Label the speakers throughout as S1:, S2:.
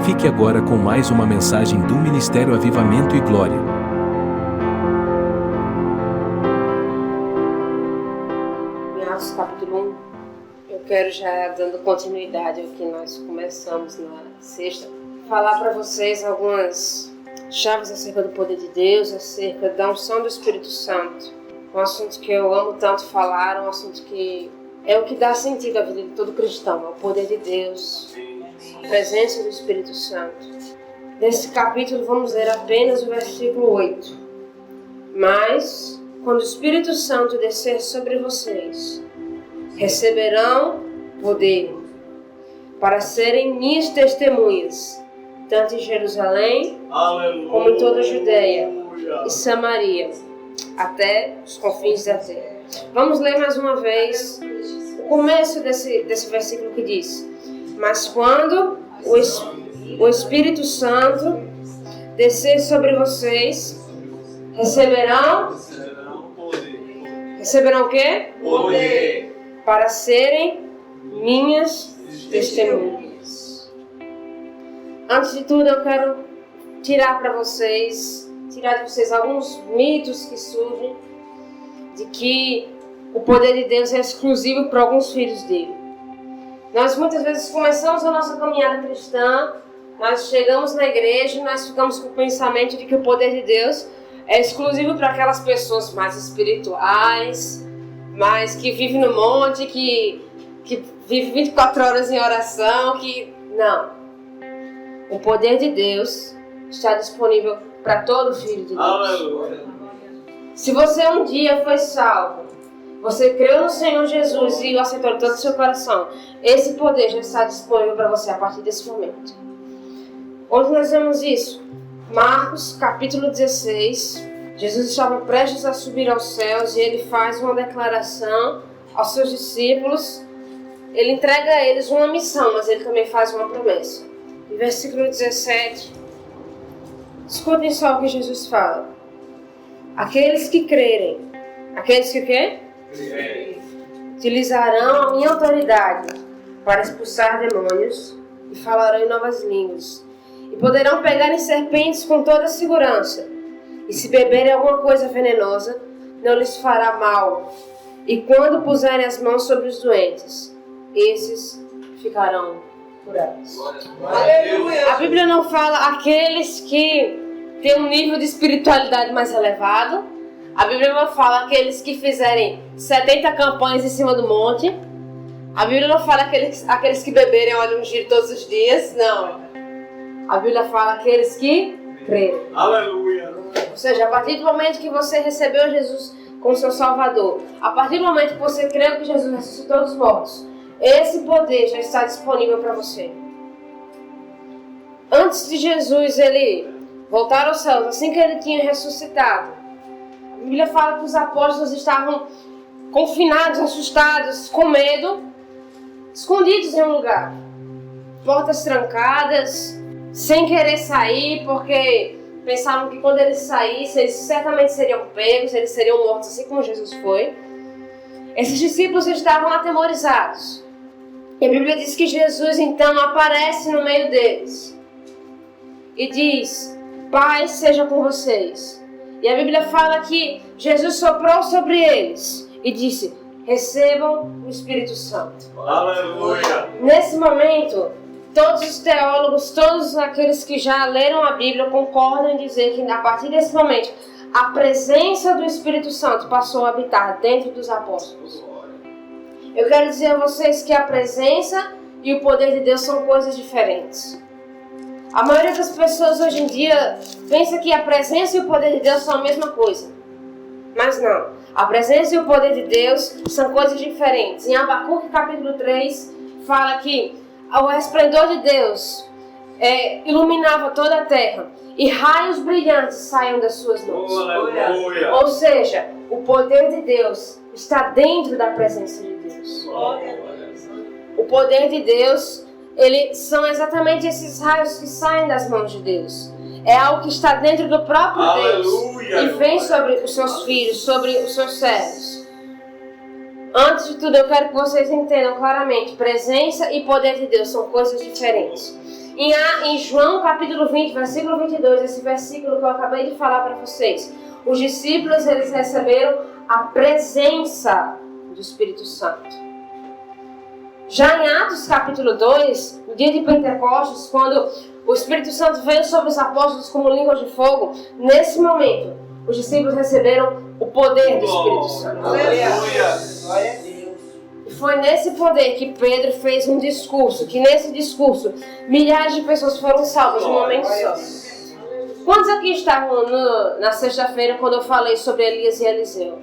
S1: Fique agora com mais uma mensagem do Ministério Avivamento e Glória.
S2: Em Atos capítulo 1, eu quero já dando continuidade ao que nós começamos na sexta, falar para vocês algumas chaves acerca do poder de Deus, acerca da unção do Espírito Santo. Um assunto que eu amo tanto falar, um assunto que é o que dá sentido à vida de todo cristão, é o poder de Deus, a presença do Espírito Santo. Nesse capítulo vamos ler apenas o versículo 8. Mas, quando o Espírito Santo descer sobre vocês, receberão poder para serem minhas testemunhas, tanto em Jerusalém, como em toda a Judeia e Samaria, até os confins da terra. Vamos ler mais uma vez o começo desse versículo que diz: mas quando o Espírito Santo descer sobre vocês, receberão o quê?
S3: Poder.
S2: Para serem minhas testemunhas. Antes de tudo, eu quero tirar de vocês alguns mitos que surgem de que o poder de Deus é exclusivo para alguns filhos dele. Nós muitas vezes começamos a nossa caminhada cristã, nós chegamos na igreja e nós ficamos com o pensamento de que o poder de Deus é exclusivo para aquelas pessoas mais espirituais, mais que vivem no monte, que vivem 24 horas em oração, Não. O poder de Deus está disponível para todo filho de Deus.
S3: Aleluia.
S2: Se você um dia foi salvo, você creu no Senhor Jesus e o aceitou de todo o seu coração, esse poder já está disponível para você a partir desse momento. Onde nós vemos isso? Marcos capítulo 16. Jesus estava prestes a subir aos céus e ele faz uma declaração aos seus discípulos. Ele entrega a eles uma missão, mas ele também faz uma promessa. Em versículo 17, escutem só o que Jesus fala. Aqueles que crerem, aqueles que quê? Utilizarão a minha autoridade para expulsar demônios e falarão em novas línguas. E poderão pegar em serpentes com toda segurança. E se beberem alguma coisa venenosa, não lhes fará mal. E quando puserem as mãos sobre os doentes, esses ficarão curados.
S3: Aleluia.
S2: A Bíblia não fala aqueles que têm um nível de espiritualidade mais elevado. A Bíblia não fala aqueles que fizerem 70 campanhas em cima do monte. A Bíblia não fala aqueles que beberem óleo ungido todos os dias. Não. A Bíblia fala aqueles que creem.
S3: Aleluia.
S2: Ou seja, a partir do momento que você recebeu Jesus como seu Salvador, a partir do momento que você creu que Jesus ressuscitou dos mortos, esse poder já está disponível para você. Antes de Jesus ele voltar aos céus, assim que ele tinha ressuscitado, a Bíblia fala que os apóstolos estavam confinados, assustados, com medo, escondidos em um lugar. Portas trancadas, sem querer sair, porque pensavam que quando eles saíssem, eles certamente seriam pegos, eles seriam mortos, assim como Jesus foi. Esses discípulos estavam atemorizados. E a Bíblia diz que Jesus então aparece no meio deles e diz: paz seja com vocês. E a Bíblia fala que Jesus soprou sobre eles e disse: recebam o Espírito Santo.
S3: Aleluia.
S2: Nesse momento, todos os teólogos, todos aqueles que já leram a Bíblia concordam em dizer que a partir desse momento a presença do Espírito Santo passou a habitar dentro dos apóstolos. Eu quero dizer a vocês que a presença e o poder de Deus são coisas diferentes. A maioria das pessoas hoje em dia pensa que a presença e o poder de Deus são a mesma coisa. Mas não. A presença e o poder de Deus são coisas diferentes. Em Abacuque capítulo 3 fala que o resplendor de Deus iluminava toda a terra e raios brilhantes saíam das suas mãos.
S3: Aleluia.
S2: Ou seja, o poder de Deus está dentro da presença de Deus. O poder de Deus, são exatamente esses raios que saem das mãos de Deus. É algo que está dentro do próprio Deus e vem sobre os seus filhos, sobre os seus servos. Antes de tudo, eu quero que vocês entendam claramente, presença e poder de Deus são coisas diferentes. Em João capítulo 20, versículo 22, esse versículo que eu acabei de falar para vocês, os discípulos eles receberam a presença do Espírito Santo. Já em Atos capítulo 2, no dia de Pentecostes, quando o Espírito Santo veio sobre os apóstolos como língua de fogo, nesse momento, os discípulos receberam o poder do Espírito Santo.
S3: Aleluia.
S4: Glória a Deus.
S2: E foi nesse poder que Pedro fez um discurso, que nesse discurso milhares de pessoas foram salvas em um momento só. Quantos aqui estavam na sexta-feira quando eu falei sobre Elias e Eliseu?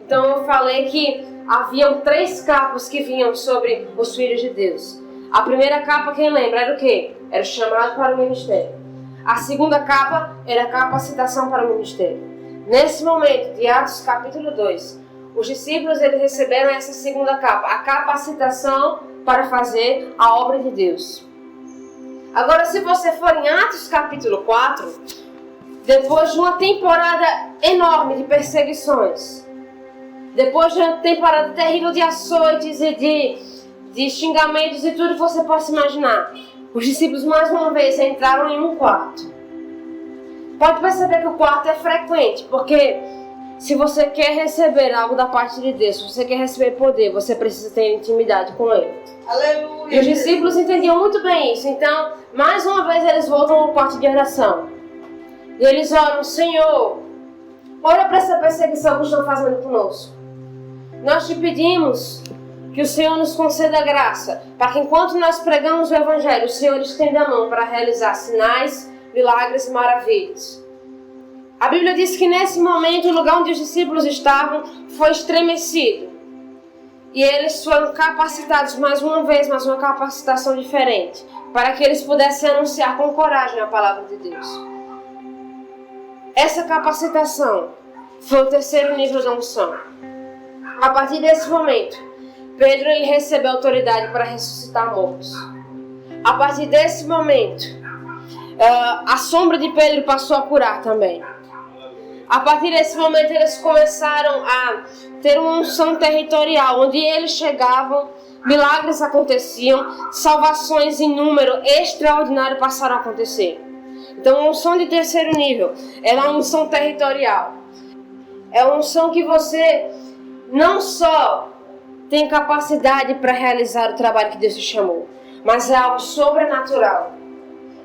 S2: Então eu falei que haviam 3 capas que vinham sobre os filhos de Deus. A primeira capa, quem lembra, era o quê? Era o chamado para o ministério. A segunda capa era a capacitação para o ministério. Nesse momento, de Atos capítulo 2, os discípulos eles receberam essa segunda capa, a capacitação para fazer a obra de Deus. Agora, se você for em Atos capítulo 4, depois de uma temporada enorme de perseguições, depois de uma temporada terrível de açoites e de xingamentos e tudo que você possa imaginar, os discípulos mais uma vez entraram em um quarto. Pode perceber que o quarto é frequente, porque se você quer receber algo da parte de Deus, se você quer receber poder, você precisa ter intimidade com Ele.
S4: Aleluia.
S2: E os discípulos entendiam muito bem isso. Então, mais uma vez eles voltam ao quarto de oração. E eles oram: Senhor, olha para essa perseguição que estão fazendo conosco. Nós te pedimos que o Senhor nos conceda graça, para que enquanto nós pregamos o Evangelho, o Senhor estenda a mão para realizar sinais, milagres e maravilhas. A Bíblia diz que nesse momento o lugar onde os discípulos estavam foi estremecido. E eles foram capacitados mais uma vez, mais uma capacitação diferente, para que eles pudessem anunciar com coragem a palavra de Deus. Essa capacitação foi o terceiro nível da unção. A partir desse momento, Pedro ele recebeu autoridade para ressuscitar mortos. A partir desse momento, a sombra de Pedro passou a curar também. A partir desse momento, eles começaram a ter uma unção territorial, onde eles chegavam, milagres aconteciam, salvações em número extraordinário passaram a acontecer. Então, a unção de terceiro nível, ela é uma unção territorial. É uma unção que você não só tem capacidade para realizar o trabalho que Deus te chamou, mas é algo sobrenatural.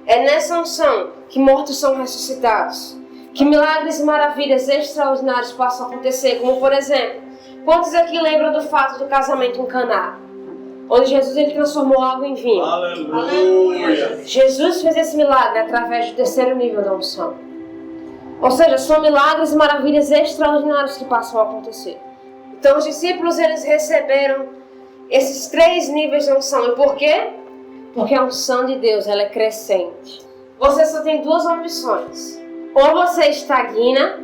S2: É nessa unção que mortos são ressuscitados, que milagres e maravilhas extraordinários possam acontecer, como por exemplo, quantos aqui lembram do fato do casamento em Caná, onde Jesus ele transformou água em vinho?
S3: Aleluia.
S2: Jesus fez esse milagre através do terceiro nível da unção. Ou seja, são milagres e maravilhas extraordinários que passam a acontecer. Então os discípulos eles receberam esses 3 níveis de unção. E por quê? Porque a unção de Deus ela é crescente. Você só tem 2 opções. Ou você estagna,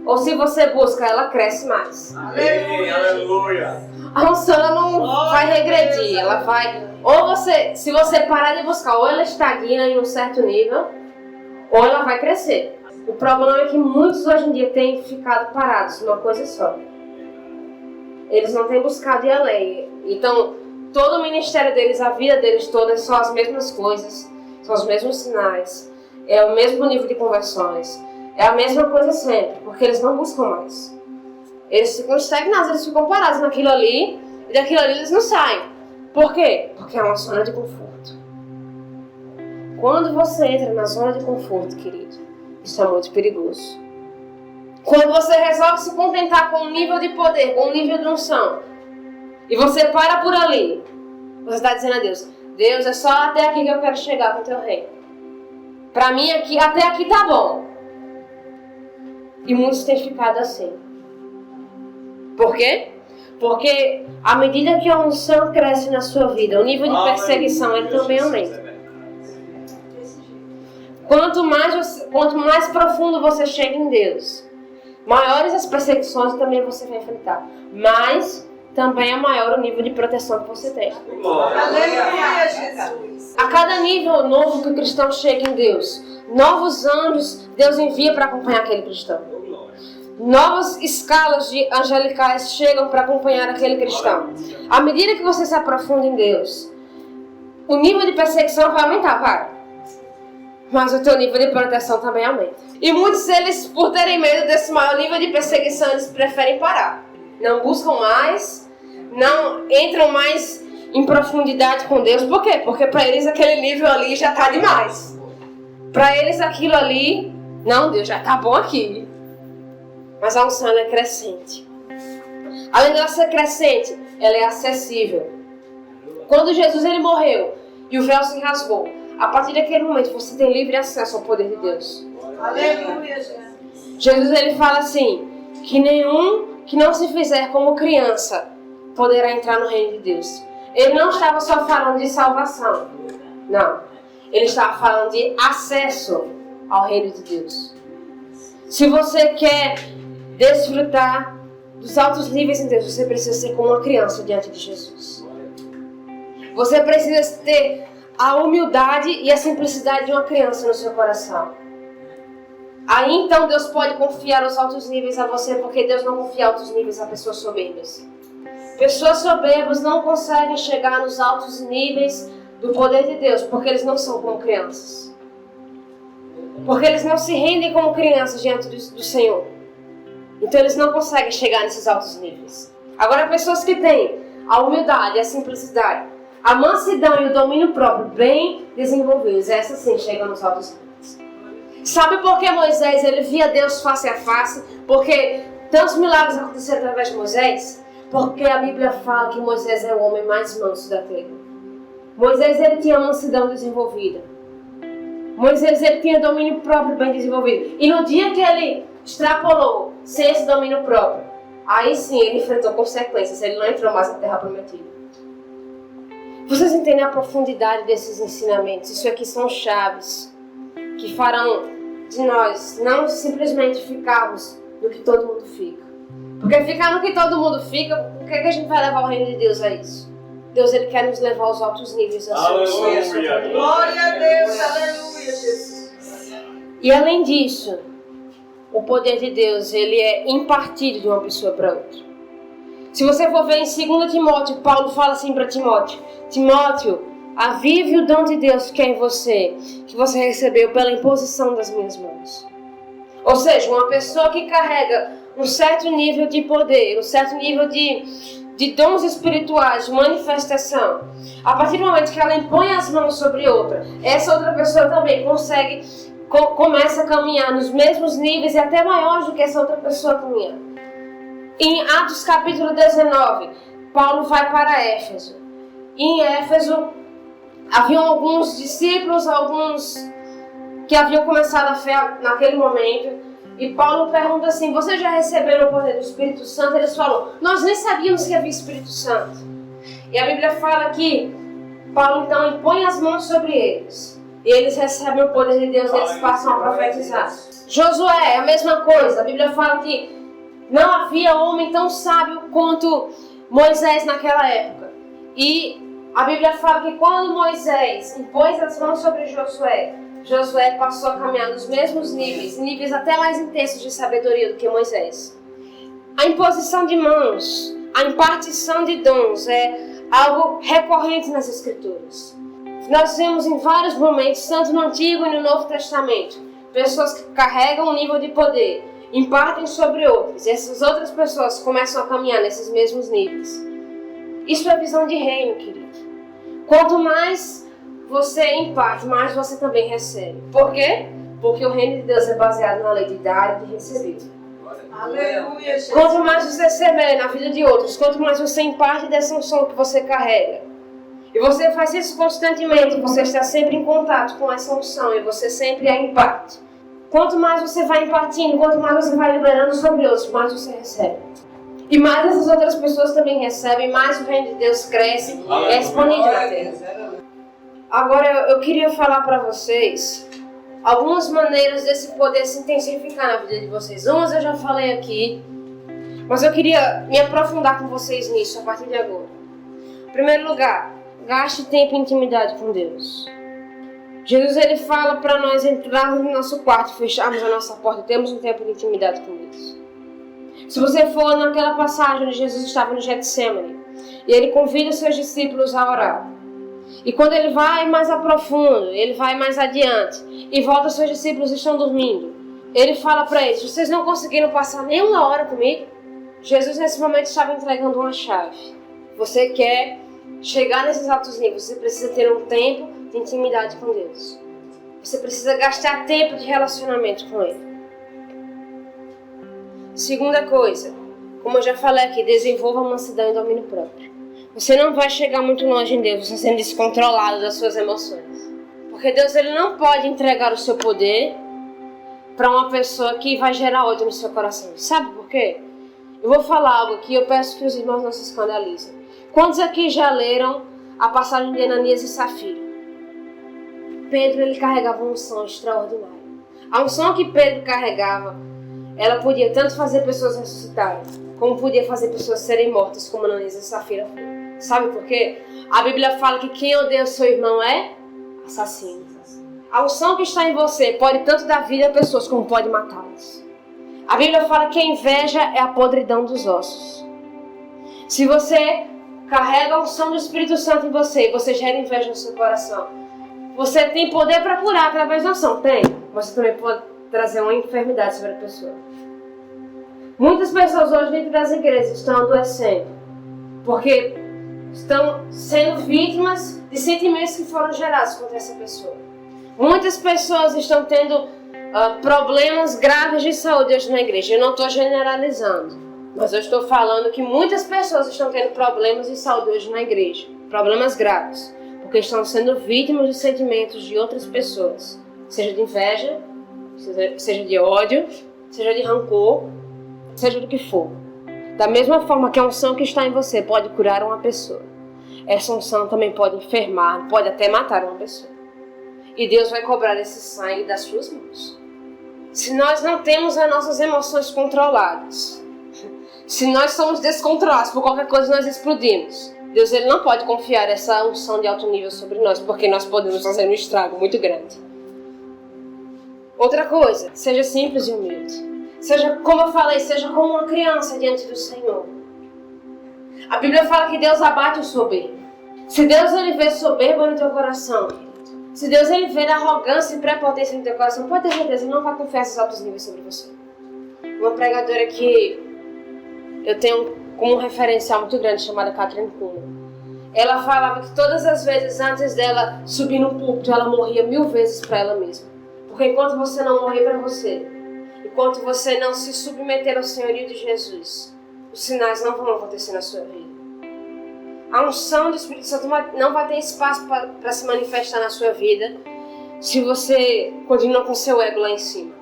S2: ou se você busca, ela cresce mais.
S3: Aleluia.
S2: A unção ela não vai regredir, ela vai... Ou você, se você parar de buscar, ou ela estagna em um certo nível, ou ela vai crescer. O problema é que muitos hoje em dia têm ficado parados numa coisa só. Eles não têm buscado ir além. Então, todo o ministério deles, a vida deles toda, são as mesmas coisas, são os mesmos sinais, é o mesmo nível de conversões, é a mesma coisa sempre, porque eles não buscam mais. Eles ficam estagnados, eles ficam parados naquilo ali, e daquilo ali eles não saem. Por quê? Porque é uma zona de conforto. Quando você entra na zona de conforto, querido, isso é muito perigoso. Quando você resolve se contentar com um nível de poder, com um nível de unção, e você para por ali, você está dizendo a Deus: Deus, é só até aqui que eu quero chegar com o teu reino. Para mim, até aqui tá bom. E muitos têm ficado assim. Por quê? Porque à medida que a unção cresce na sua vida, o nível de perseguição ele também aumenta. Quanto mais profundo você chega em Deus, maiores as perseguições também você vai enfrentar. Mas também é maior o nível de proteção que você tem.
S4: Aleluia, Jesus.
S2: A cada nível novo que o cristão chega em Deus, novos anjos Deus envia para acompanhar aquele cristão. Novas escalas de angelicais chegam para acompanhar aquele cristão. À medida que você se aprofunda em Deus, o nível de perseguição vai aumentar, vai. Mas o teu nível de proteção também aumenta. E muitos deles, por terem medo desse maior nível de perseguição, eles preferem parar. Não buscam mais, não entram mais em profundidade com Deus. Por quê? Porque para eles aquele nível ali já está demais. Para eles aquilo ali, não, Deus já está bom aqui. Mas a unção é crescente. Além dela ser crescente, ela é acessível. Quando Jesus ele morreu e o véu se rasgou, a partir daquele momento você tem livre acesso ao poder de Deus.
S4: Aleluia,
S2: Jesus ele fala assim, que nenhum que não se fizer como criança poderá entrar no reino de Deus. Ele não estava só falando de salvação. Não. Ele estava falando de acesso ao reino de Deus. Se você quer desfrutar dos altos níveis em Deus, você precisa ser como uma criança diante de Jesus. Você precisa ter a humildade e a simplicidade de uma criança no seu coração. Aí então Deus pode confiar os altos níveis a você, porque Deus não confia altos níveis a pessoas soberbas. Pessoas soberbas não conseguem chegar nos altos níveis do poder de Deus, porque eles não são como crianças. Porque eles não se rendem como crianças diante do Senhor. Então eles não conseguem chegar nesses altos níveis. Agora, pessoas que têm a humildade, a simplicidade, a mansidão e o domínio próprio bem desenvolvidos, essas sim chegam nos altos níveis. Sabe por que Moisés ele via Deus face a face? Porque tantos milagres aconteceram através de Moisés? Porque a Bíblia fala que Moisés é o homem mais manso da terra. Moisés ele tinha mansidão desenvolvida. Moisés ele tinha domínio próprio bem desenvolvido. E no dia que ele extrapolou sem esse domínio próprio, aí sim ele enfrentou consequências. Ele não entrou mais na terra prometida. Vocês entendem a profundidade desses ensinamentos? Isso aqui são chaves que farão de nós não simplesmente ficarmos no que todo mundo fica. Porque ficar no que todo mundo fica, por que a gente vai levar o reino de Deus a isso? Deus ele quer nos levar aos altos níveis da sua
S3: Aleluia.
S4: Glória a Deus, aleluia, Jesus.
S2: E além disso, o poder de Deus ele é impartido de uma pessoa para outra. Se você for ver em 2 Timóteo, Paulo fala assim para Timóteo: Timóteo, avive o dom de Deus que é em você, que você recebeu pela imposição das minhas mãos. Ou seja, uma pessoa que carrega um certo nível de poder, um certo nível de dons espirituais, de manifestação, a partir do momento que ela impõe as mãos sobre outra, essa outra pessoa também começa a caminhar nos mesmos níveis e até maiores do que essa outra pessoa caminha. Em Atos capítulo 19, Paulo vai para Éfeso. E em Éfeso, haviam alguns discípulos, alguns que haviam começado a fé naquele momento. E Paulo pergunta assim: vocês já receberam o poder do Espírito Santo? Eles falam: nós nem sabíamos que havia Espírito Santo. E a Bíblia fala que Paulo então impõe as mãos sobre eles. E eles recebem o poder de Deus e eles passam a profetizar. Josué é a mesma coisa. A Bíblia fala que não havia homem tão sábio quanto Moisés naquela época. E a Bíblia fala que quando Moisés impôs as mãos sobre Josué, Josué passou a caminhar nos mesmos níveis até mais intensos de sabedoria do que Moisés. A imposição de mãos, a impartição de dons é algo recorrente nas Escrituras. Nós vemos em vários momentos, tanto no Antigo e no Novo Testamento, pessoas que carregam um nível de poder, impartem sobre outras, e essas outras pessoas começam a caminhar nesses mesmos níveis. Isso é visão de reino, querido. Quanto mais você imparte, mais você também recebe. Por quê? Porque o reino de Deus é baseado na lei de dar e de receber.
S4: Aleluia, Jesus.
S2: Quanto mais você recebe na vida de outros, quanto mais você imparte dessa unção que você carrega. E você faz isso constantemente, você está sempre em contato com essa unção e você sempre a imparte. Quanto mais você vai impartindo, quanto mais você vai liberando sobre outros, mais você recebe. E mais essas outras pessoas também recebem, mais o reino de Deus cresce e é exponível na terra. Agora eu queria falar para vocês algumas maneiras desse poder se intensificar na vida de vocês. Umas eu já falei aqui, mas eu queria me aprofundar com vocês nisso a partir de agora. Em primeiro lugar, gaste tempo em intimidade com Deus. Jesus ele fala para nós entrarmos no nosso quarto, fecharmos a nossa porta e termos um tempo de intimidade com Deus. Se você for naquela passagem onde Jesus estava no Getsemane, e ele convida os seus discípulos a orar. E quando ele vai mais a profundo, ele vai mais adiante, e volta, os seus discípulos estão dormindo. Ele fala para eles: vocês não conseguiram passar nem uma hora comigo? Jesus nesse momento estava entregando uma chave. Você quer chegar nesses altos níveis, você precisa ter um tempo de intimidade com Deus. Você precisa gastar tempo de relacionamento com Ele. Segunda coisa, como eu já falei aqui, desenvolva mansidão e domínio próprio. Você não vai chegar muito longe em Deus, você sendo descontrolado das suas emoções. Porque Deus, ele não pode entregar o seu poder para uma pessoa que vai gerar ódio no seu coração. Sabe por quê? Eu vou falar algo aqui, eu peço que os irmãos não se escandalizem. Quantos aqui já leram a passagem de Ananias e Safira? Pedro, ele carregava uma unção extraordinária. A unção que Pedro carregava, ela podia tanto fazer pessoas ressuscitarem, como podia fazer pessoas serem mortas, como Ananias e Safira foram. Sabe por quê? A Bíblia fala que quem odeia o seu irmão é assassino. A unção que está em você pode tanto dar vida a pessoas, como pode matá-las. A Bíblia fala que a inveja é a podridão dos ossos. Se você carrega a unção do Espírito Santo em você, e você gera inveja no seu coração, você tem poder para curar através da unção? Tem. Você também pode trazer uma enfermidade sobre a pessoa. Muitas pessoas hoje dentro das igrejas estão adoecendo, porque estão sendo vítimas de sentimentos que foram gerados contra essa pessoa. Muitas pessoas estão tendo problemas graves de saúde hoje na igreja. Eu não estou generalizando, mas eu estou falando que muitas pessoas estão tendo problemas de saúde hoje na igreja. Problemas graves, porque estão sendo vítimas de sentimentos de outras pessoas. Seja de inveja, seja de ódio, seja de rancor, seja do que for. Da mesma forma que a unção que está em você pode curar uma pessoa, essa unção também pode enfermar, pode até matar uma pessoa. E Deus vai cobrar esse sangue das suas mãos. Se nós não temos as nossas emoções controladas, se nós somos descontrolados por qualquer coisa, nós explodimos. Deus, ele não pode confiar essa unção de alto nível sobre nós, porque nós podemos fazer um estrago muito grande. Outra coisa, seja simples e humilde. Seja, como eu falei, seja como uma criança diante do Senhor. A Bíblia fala que Deus abate o soberbo. Se Deus ele vê soberba no teu coração, se Deus ele vê arrogância e prepotência no teu coração, pode ter certeza, ele não vai confiar esses altos níveis sobre você. Uma pregadora que eu tenho como um referencial muito grande, chamada Catherine Kuhlman, ela falava que todas as vezes antes dela subir no púlpito, ela morria 1000 vezes para ela mesma. Porque enquanto você não morrer para você, enquanto você não se submeter ao senhorio de Jesus, os sinais não vão acontecer na sua vida. A unção do Espírito Santo não vai ter espaço para se manifestar na sua vida se você continua com seu ego lá em cima.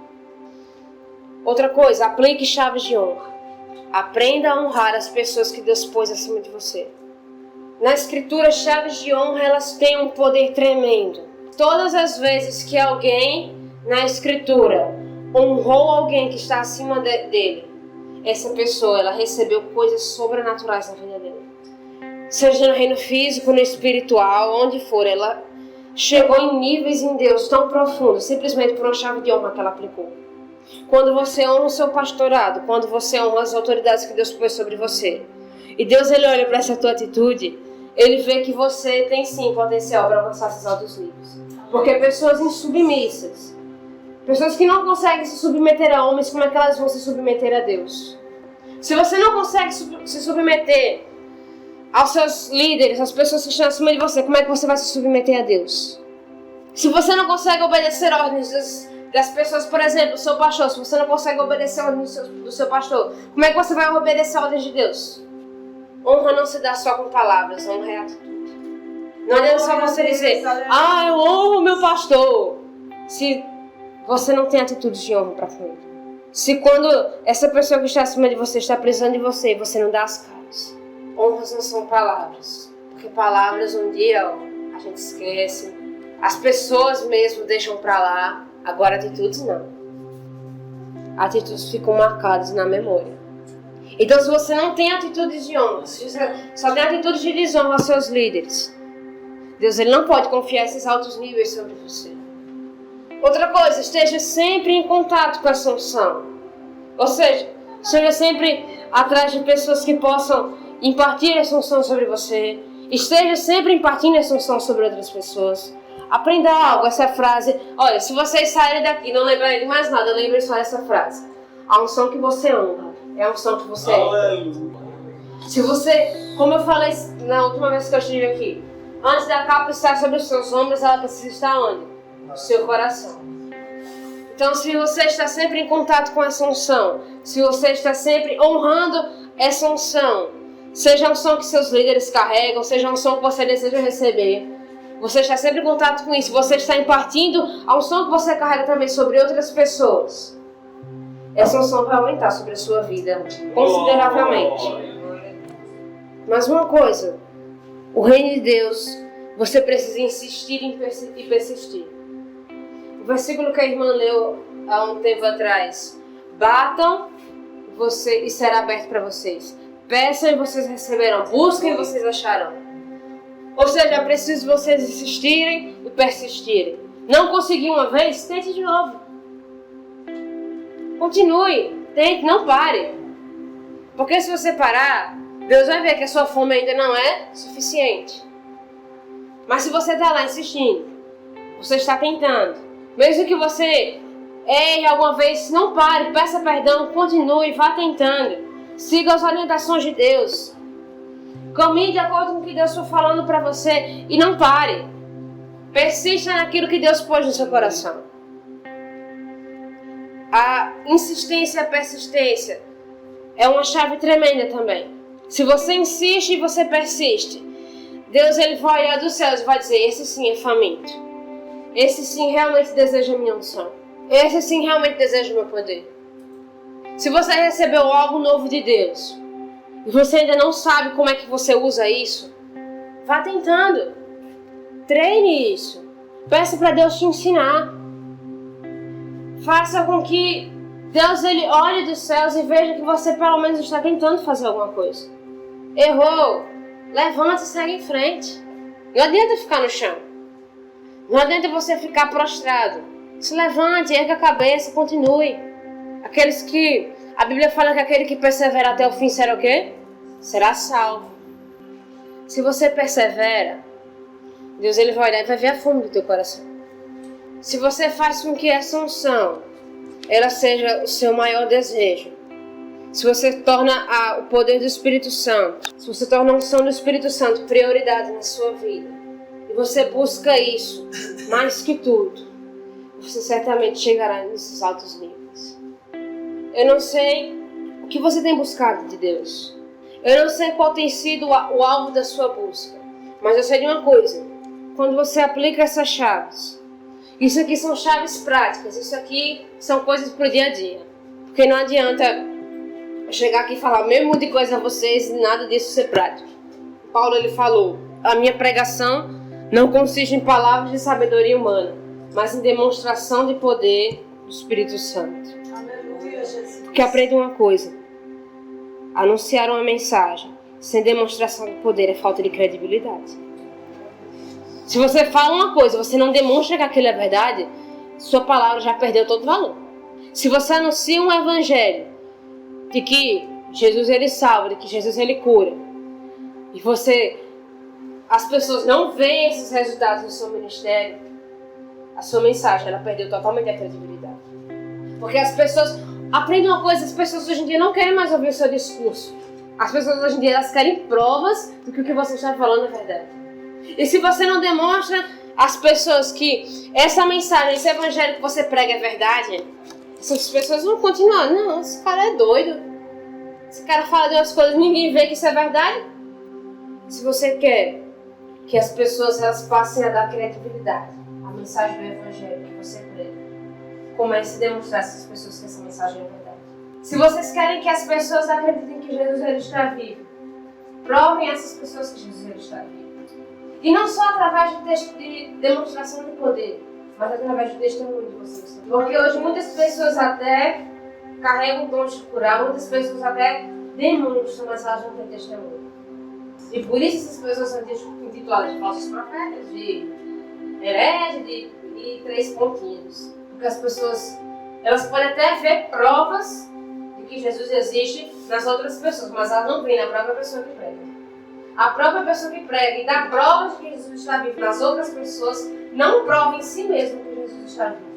S2: Outra coisa, aplique chaves de honra. Aprenda a honrar as pessoas que Deus pôs acima de você. Na Escritura, chaves de honra elas têm um poder tremendo. Todas as vezes que alguém na Escritura honrou alguém que está acima dele, essa pessoa ela recebeu coisas sobrenaturais na vida dele. Seja no reino físico, no espiritual, onde for, ela chegou em níveis em Deus tão profundos, simplesmente por uma chave de honra que ela aplicou. Quando você honra o seu pastorado, quando você honra as autoridades que Deus pôs sobre você, e Deus ele olha para essa tua atitude, ele vê que você tem sim potencial para alcançar esses altos níveis. Porque pessoas insubmissas, pessoas que não conseguem se submeter a homens, como é que elas vão se submeter a Deus? Se você não consegue se submeter aos seus líderes, às pessoas que estão acima de você, como é que você vai se submeter a Deus? Se você não consegue obedecer ordens das pessoas, por exemplo, o seu pastor, se você não consegue obedecer ordens do seu pastor, como é que você vai obedecer ordens de Deus? Honra não se dá só com palavras, honra é atitude. Não adianta só você dizer, eu honro meu pastor, se você não tem atitudes de honra para com ele. Se quando essa pessoa que está acima de você está precisando de você, você não dá as caras. Honras não são palavras, porque palavras um dia a gente esquece, as pessoas mesmo deixam para lá, agora atitudes não. Atitudes ficam marcadas na memória. Então se você não tem atitudes de honra, só tem atitudes de desonra aos seus líderes, Deus ele não pode confiar esses altos níveis sobre você. Outra coisa, esteja sempre em contato com essa unção. Ou seja, Esteja sempre atrás de pessoas que possam impartir essa unção sobre você. Esteja sempre impartindo essa unção sobre outras pessoas. Aprenda algo, essa frase. Olha, se vocês saírem daqui e não lembrarem de mais nada, lembre só essa frase. A unção que você honra é a unção que você é. Se você, como eu falei na última vez que eu estive aqui, antes da capa estar sobre os seus ombros, ela precisa estar onde? No seu coração. Então, se você está sempre em contato com essa unção, se você está sempre honrando essa unção, seja a unção que seus líderes carregam, seja a unção que você deseja receber, você está sempre em contato com isso, você está impartindo a unção que você carrega também sobre outras pessoas, essa unção vai aumentar sobre a sua vida consideravelmente. Mas uma coisa, o reino de Deus, você precisa insistir e persistir. O versículo que a irmã leu há um tempo atrás: batam e será aberto para vocês. Peçam e vocês receberão. Busquem e vocês acharão. Ou seja, é preciso vocês insistirem e persistirem. Não conseguiu uma vez? Tente de novo. Continue. Tente, não pare. Porque se você parar, Deus vai ver que a sua fome ainda não é suficiente. Mas se você está lá insistindo, você está tentando, mesmo que você erre alguma vez, não pare, peça perdão, continue, vá tentando. Siga as orientações de Deus. Caminhe de acordo com o que Deus está falando para você e não pare. Persista naquilo que Deus pôs no seu coração. A insistência e a persistência é uma chave tremenda também. Se você insiste e você persiste, Deus ele vai olhar dos céus e vai dizer: esse sim é faminto. Esse sim realmente deseja a minha unção. Esse sim realmente deseja o meu poder. Se você recebeu algo novo de Deus e você ainda não sabe como é que você usa isso, vá tentando. Treine isso. Peça para Deus te ensinar. Faça com que Deus ele olhe dos céus e veja que você pelo menos está tentando fazer alguma coisa. Errou. Levanta e segue em frente. Não adianta ficar no chão. Não adianta você ficar prostrado. Se levante, erga a cabeça, continue. Aqueles que... A Bíblia fala que aquele que persevera até o fim será o quê? Será salvo. Se você persevera, Deus ele vai olhar e vai ver a fome do teu coração. Se você faz com que essa unção ela seja o seu maior desejo, se você torna o poder do Espírito Santo, se você torna a unção do Espírito Santo prioridade na sua vida, e você busca isso mais que tudo, você certamente chegará nesses altos níveis. Eu não sei o que você tem buscado de Deus. Eu não sei qual tem sido o alvo da sua busca. Mas eu sei de uma coisa. Quando você aplica essas chaves, isso aqui são chaves práticas. Isso aqui são coisas para o dia a dia. Porque não adianta eu chegar aqui e falar o mesmo de coisa a vocês e nada disso ser prático. Paulo ele falou: a minha pregação não consiste em palavras de sabedoria humana, mas em demonstração de poder do Espírito Santo.
S4: Aleluia, Jesus.
S2: Porque aprenda uma coisa: anunciar uma mensagem sem demonstração de poder é falta de credibilidade. Se você fala uma coisa, você não demonstra que aquilo é verdade, sua palavra já perdeu todo o valor. Se você anuncia um evangelho de que Jesus ele salva, de que Jesus ele cura, e as pessoas não veem esses resultados no seu ministério, a sua mensagem ela perdeu totalmente a credibilidade. Porque as pessoas aprendem uma coisa: as pessoas hoje em dia não querem mais ouvir o seu discurso. As pessoas hoje em dia elas querem provas do que o que você está falando é verdade. E se você não demonstra às pessoas que essa mensagem, esse evangelho que você prega é verdade, essas pessoas vão continuar: não, esse cara é doido. Esse cara fala de umas coisas, ninguém vê que isso é verdade. Se você quer que as pessoas elas passem a dar credibilidade à mensagem do evangelho que você prega, comece a demonstrar a essas pessoas que essa mensagem é verdade. Se vocês querem que as pessoas acreditem que Jesus ele está vivo, provem a essas pessoas que Jesus ele está vivo. E não só através de demonstração de poder, mas através do testemunho de vocês. Porque hoje muitas pessoas até carregam o dom de curar, muitas pessoas até demonstram, mas elas não têm testemunho. E por isso essas pessoas são intituladas de falsos profetas, de hereges, de 3 pontinhos. Porque as pessoas, elas podem até ver provas de que Jesus existe nas outras pessoas, mas ela não vem na própria pessoa que prega. A própria pessoa que prega e dá provas de que Jesus está vivo nas outras pessoas, não prova em si mesmo que Jesus está vivo.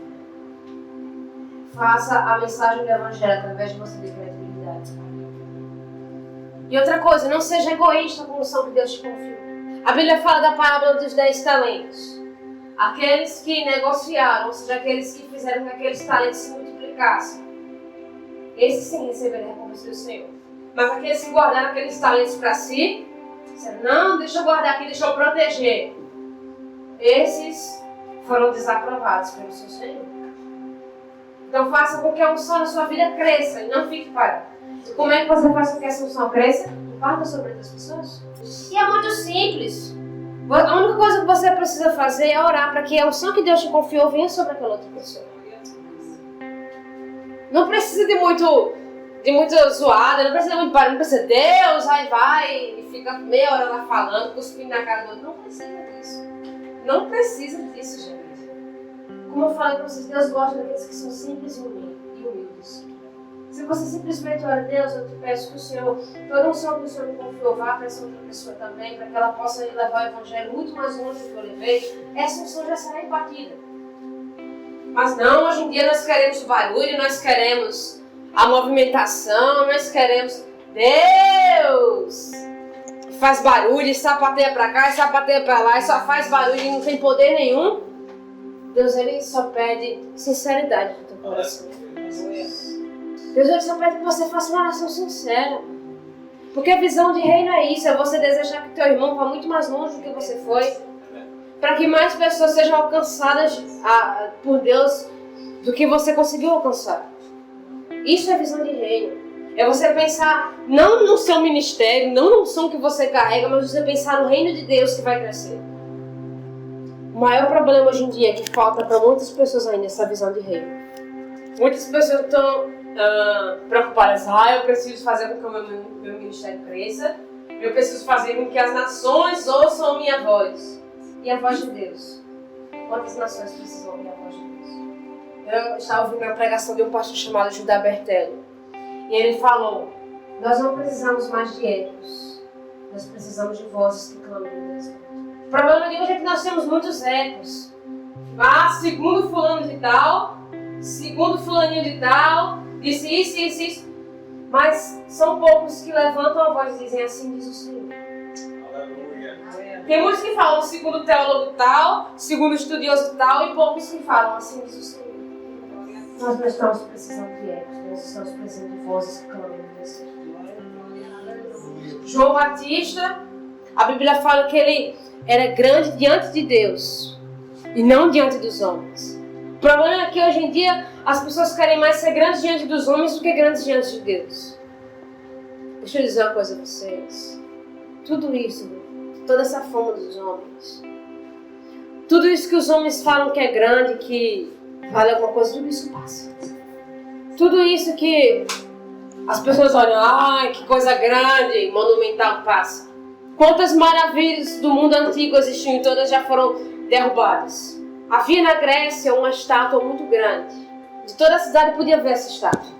S2: Faça a mensagem do Evangelho através de você ter credibilidade. E outra coisa, não seja egoísta com a unção que Deus te confiou. A Bíblia fala da parábola dos 10 talentos. Aqueles que negociaram, ou seja, aqueles que fizeram com que aqueles talentos se multiplicassem, esses sim receberam a recompensa do Senhor. Mas aqueles que guardaram aqueles talentos para si, disseram, não, deixa eu guardar aqui, deixa eu proteger. Esses foram desaprovados pelo seu Senhor. Então faça com que a unção na sua vida cresça e não fique parada. E como é que você faz com que essa unção cresça? Parta sobre outras pessoas. E é muito simples. A única coisa que você precisa fazer é orar para que a unção que Deus te confiou venha sobre aquela outra pessoa. Não precisa de muita zoada, não precisa de muito barulho, não precisa Deus, aí vai e fica meia hora lá falando, cuspindo na cara do outro. Não precisa disso. Não precisa disso, gente. Como eu falei para vocês, Deus gosta daqueles que são simples e humildes. Se você simplesmente ora a Deus, eu te peço que o Senhor, toda unção que o Senhor me confiou, vá para essa outra pessoa também, para que ela possa levar o Evangelho muito mais longe do que eu levei, essa unção já será impartida. Mas não, hoje em dia nós queremos o barulho, nós queremos a movimentação, nós queremos Deus! Faz barulho, sapateia para cá, sapateia para lá, e só faz barulho e não tem poder nenhum. Deus, Ele só pede sinceridade do teu coração. Deus, Ele só pede que você faça uma oração sincera. Porque a visão de reino é isso, é você desejar que teu irmão vá muito mais longe do que você foi. Para que mais pessoas sejam alcançadas por Deus do que você conseguiu alcançar. Isso é visão de reino. É você pensar não no seu ministério, não na unção que você carrega, mas você pensar no reino de Deus que vai crescer. O maior problema hoje em dia é que falta para muitas pessoas ainda essa visão de reino. Muitas pessoas estão preocupadas. Eu preciso fazer com que o meu ministério cresça. Eu preciso fazer com que as nações ouçam a minha voz. E a voz de Deus? Quantas nações precisam ouvir a voz de Deus? Eu estava ouvindo uma pregação de um pastor chamado Judá Bertelli. E ele falou, nós não precisamos mais de ecos. Nós precisamos de vozes que clamam no deserto. O problema de hoje é que nós temos muitos ecos. Segundo fulano de tal, segundo fulaninho de tal, disse isso. Mas são poucos que levantam a voz e dizem, assim diz o Senhor. Tem muitos que falam segundo teólogo tal, segundo estudioso tal, e poucos que falam assim diz o Senhor. Nós não estamos precisando de ecos, nós estamos precisando de vozes que clamam no deserto. João Batista, a Bíblia fala que ele era grande diante de Deus e não diante dos homens. O problema é que hoje em dia as pessoas querem mais ser grandes diante dos homens do que grandes diante de Deus. Deixa eu dizer uma coisa a vocês. Tudo isso, toda essa fama dos homens, tudo isso que os homens falam que é grande, que vale alguma coisa, tudo isso passa. Tudo isso que as pessoas olham, que coisa grande, monumental, passa. Quantas maravilhas do mundo antigo existiam e todas já foram derrubadas. Havia na Grécia uma estátua muito grande. De toda a cidade podia ver essa estátua.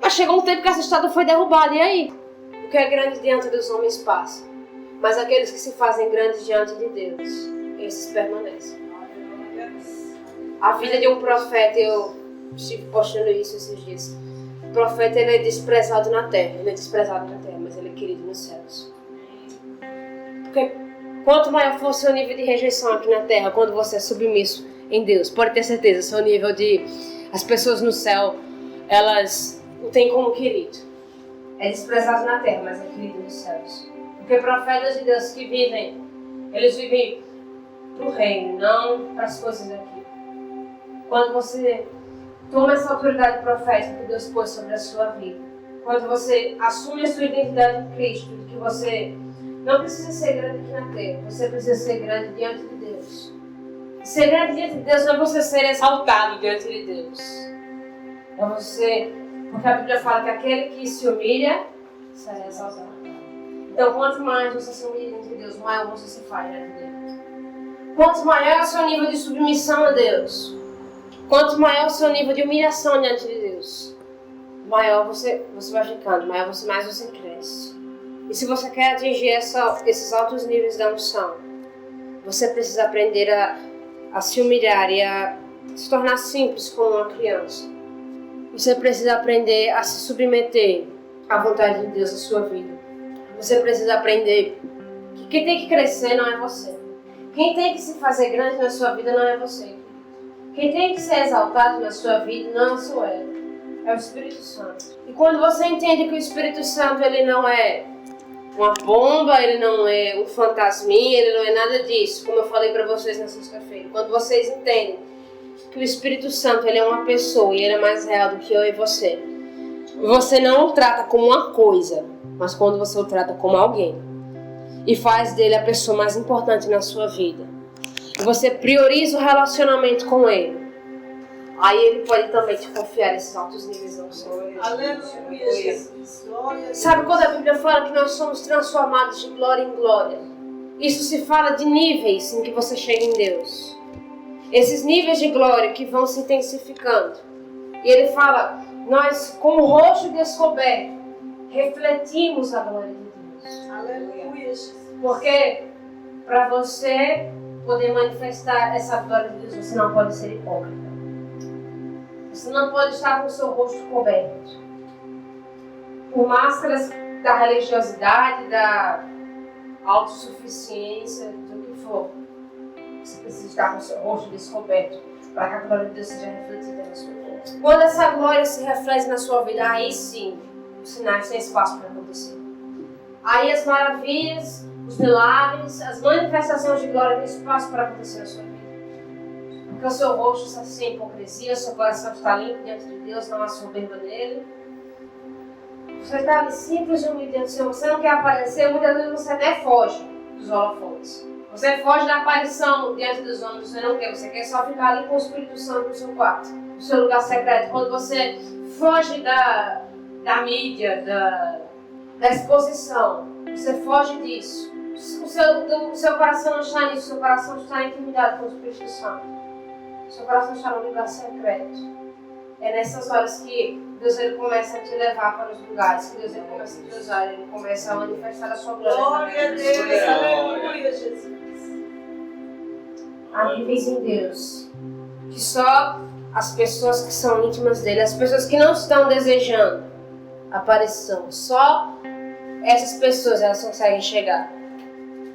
S2: Mas chegou um tempo que essa estátua foi derrubada. E aí? O que é grande diante dos homens passa. Mas aqueles que se fazem grandes diante de Deus, esses permanecem. A vida de um profeta, eu estive postando isso esses dias. O profeta, ele é desprezado na terra. Ele é desprezado na terra, mas ele é querido nos céus. Porque quanto maior for o seu nível de rejeição aqui na terra, quando você é submisso em Deus, pode ter certeza, seu nível de... As pessoas no céu, elas o têm como querido. É desprezado na terra, mas é querido nos céus. Porque profetas de Deus que vivem, eles vivem para o reino, não para as coisas daqui. Quando você toma essa autoridade profética que Deus pôs sobre a sua vida, quando você assume a sua identidade em Cristo, de que você não precisa ser grande aqui na terra, você precisa ser grande diante de Deus. Ser grande diante de Deus não é você ser exaltado diante de Deus. É você, porque a Bíblia fala que aquele que se humilha será exaltado. Então, quanto mais você se humilha diante de Deus, maior você se faz diante de Deus. Quanto maior é o seu nível de submissão a Deus, quanto maior é o seu nível de humilhação diante de Deus, maior você vai ficando, mais você cresce. E se você quer atingir esses altos níveis da unção, você precisa aprender a se humilhar e a se tornar simples como uma criança. Você precisa aprender a se submeter à vontade de Deus na sua vida. Você precisa aprender que quem tem que crescer não é você. Quem tem que se fazer grande na sua vida não é você. Quem tem que ser exaltado na sua vida não sou eu. É o Espírito Santo. E quando você entende que o Espírito Santo ele não é uma bomba, ele não é um fantasminha, ele não é nada disso, como eu falei para vocês na sexta-feira. Quando vocês entendem que o Espírito Santo ele é uma pessoa e ele é mais real do que eu e você. Você não o trata como uma coisa, mas quando você o trata como alguém e faz dele a pessoa mais importante na sua vida, e você prioriza o relacionamento com ele, aí ele pode também te confiar esses altos níveis da unção.
S4: Aleluia, Jesus.
S2: Sabe quando a Bíblia fala que nós somos transformados de glória em glória? Isso se fala de níveis em que você chega em Deus. Esses níveis de glória que vão se intensificando. E ele fala, nós com o rosto descoberto, refletimos a glória de Deus.
S4: Aleluia, Jesus.
S2: Porque para você poder manifestar essa glória de Deus, você não pode ser hipócrita. Você não pode estar com o seu rosto coberto por máscaras da religiosidade, da autossuficiência, do que for. Você precisa estar com o seu rosto descoberto para que a glória de Deus seja refletida na sua vida. Quando essa glória se reflete na sua vida, aí sim os sinais têm espaço para acontecer. Aí as maravilhas, os milagres, as manifestações de glória têm espaço para acontecer na sua vida. Porque o seu rosto está sem hipocrisia, o seu coração está limpo diante de Deus, não há soberba nele. Você está ali simples e humilde diante do Senhor. Você não quer aparecer, muitas vezes você até foge dos holofotes. Você foge da aparição diante dos homens, você não quer. Você quer só ficar ali com o Espírito Santo no seu quarto, no seu lugar secreto. Quando você foge da mídia, da exposição, você foge disso. O seu coração não está nisso, o seu coração está em intimidade com o Espírito Santo. O seu coração está no lugar secreto. É nessas horas que Deus ele começa a te levar para os lugares, que Deus ele começa a te usar, ele começa a manifestar a sua glória.
S4: Glória a Deus, aleluia, Jesus.
S2: Há níveis em Deus que só as pessoas que são íntimas dele, as pessoas que não estão desejando aparição, só essas pessoas elas conseguem chegar.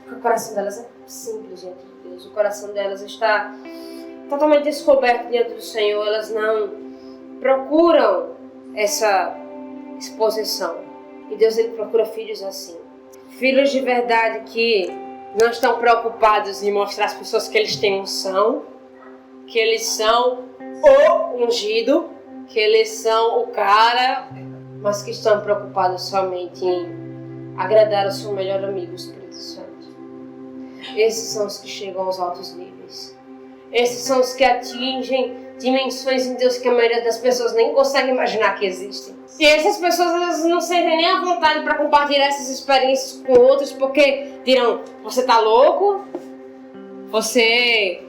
S2: Porque o coração delas é simples diante de Deus, o coração delas está totalmente descoberto diante do Senhor, elas não procuram essa exposição. E Deus ele procura filhos assim. Filhos de verdade que não estão preocupados em mostrar às pessoas que eles têm unção, que eles são o ungido, que eles são o cara, mas que estão preocupados somente em agradar o seu melhor amigo, o Espírito Santo. Esses são os que chegam aos altos níveis. Esses são os que atingem dimensões em Deus que a maioria das pessoas nem consegue imaginar que existem. E essas pessoas elas não sentem nem a vontade para compartilhar essas experiências com outros, porque dirão, você tá louco? Você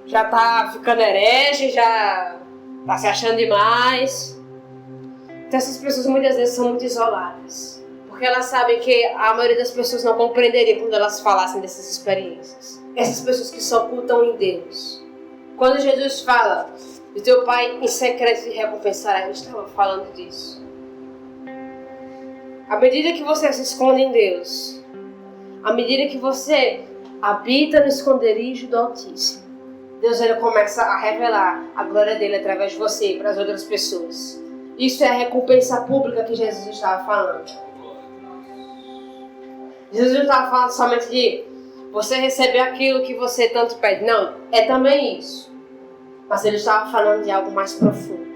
S2: já tá ficando herege, já tá se achando demais. Então essas pessoas muitas vezes são muito isoladas, porque elas sabem que a maioria das pessoas não compreenderia quando elas falassem dessas experiências. Essas pessoas que só ocultam em Deus. Quando Jesus fala, o teu pai em secreto te recompensará, ele estava falando disso. À medida que você se esconde em Deus, à medida que você habita no esconderijo do Altíssimo, Deus ele começa a revelar a glória dele através de você para as outras pessoas. Isso é a recompensa pública que Jesus estava falando. Jesus não estava falando somente de você receber aquilo que você tanto pede. Não, é também isso. Mas ele estava falando de algo mais profundo.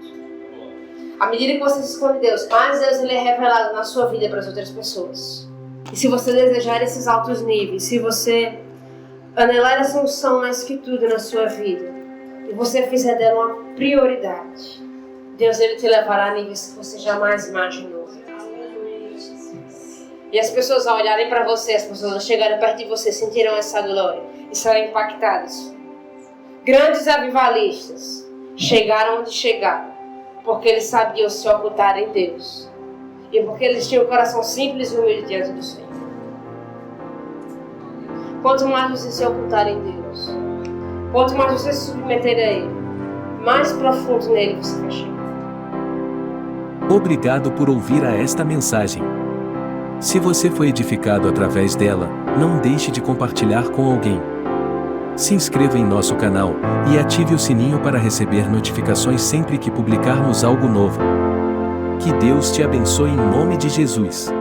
S2: À medida que você se esconde de Deus, mais Deus ele é revelado na sua vida para as outras pessoas. E se você desejar esses altos níveis, se você anelar essa unção mais que tudo na sua vida, e você fizer dela uma prioridade, Deus ele te levará a níveis que você jamais imaginou. E as pessoas ao olharem para você, as pessoas ao chegarem perto de você, sentirão essa glória e serão impactadas. Grandes avivalistas chegaram onde chegaram porque eles sabiam se ocultar em Deus. E porque eles tinham um coração simples e humilde diante do Senhor. Quanto mais você se ocultar em Deus, quanto mais você se submeter a Ele, mais profundo nele você vai chegar.
S1: Obrigado por ouvir a esta mensagem. Se você foi edificado através dela, não deixe de compartilhar com alguém. Se inscreva em nosso canal e ative o sininho para receber notificações sempre que publicarmos algo novo. Que Deus te abençoe em nome de Jesus.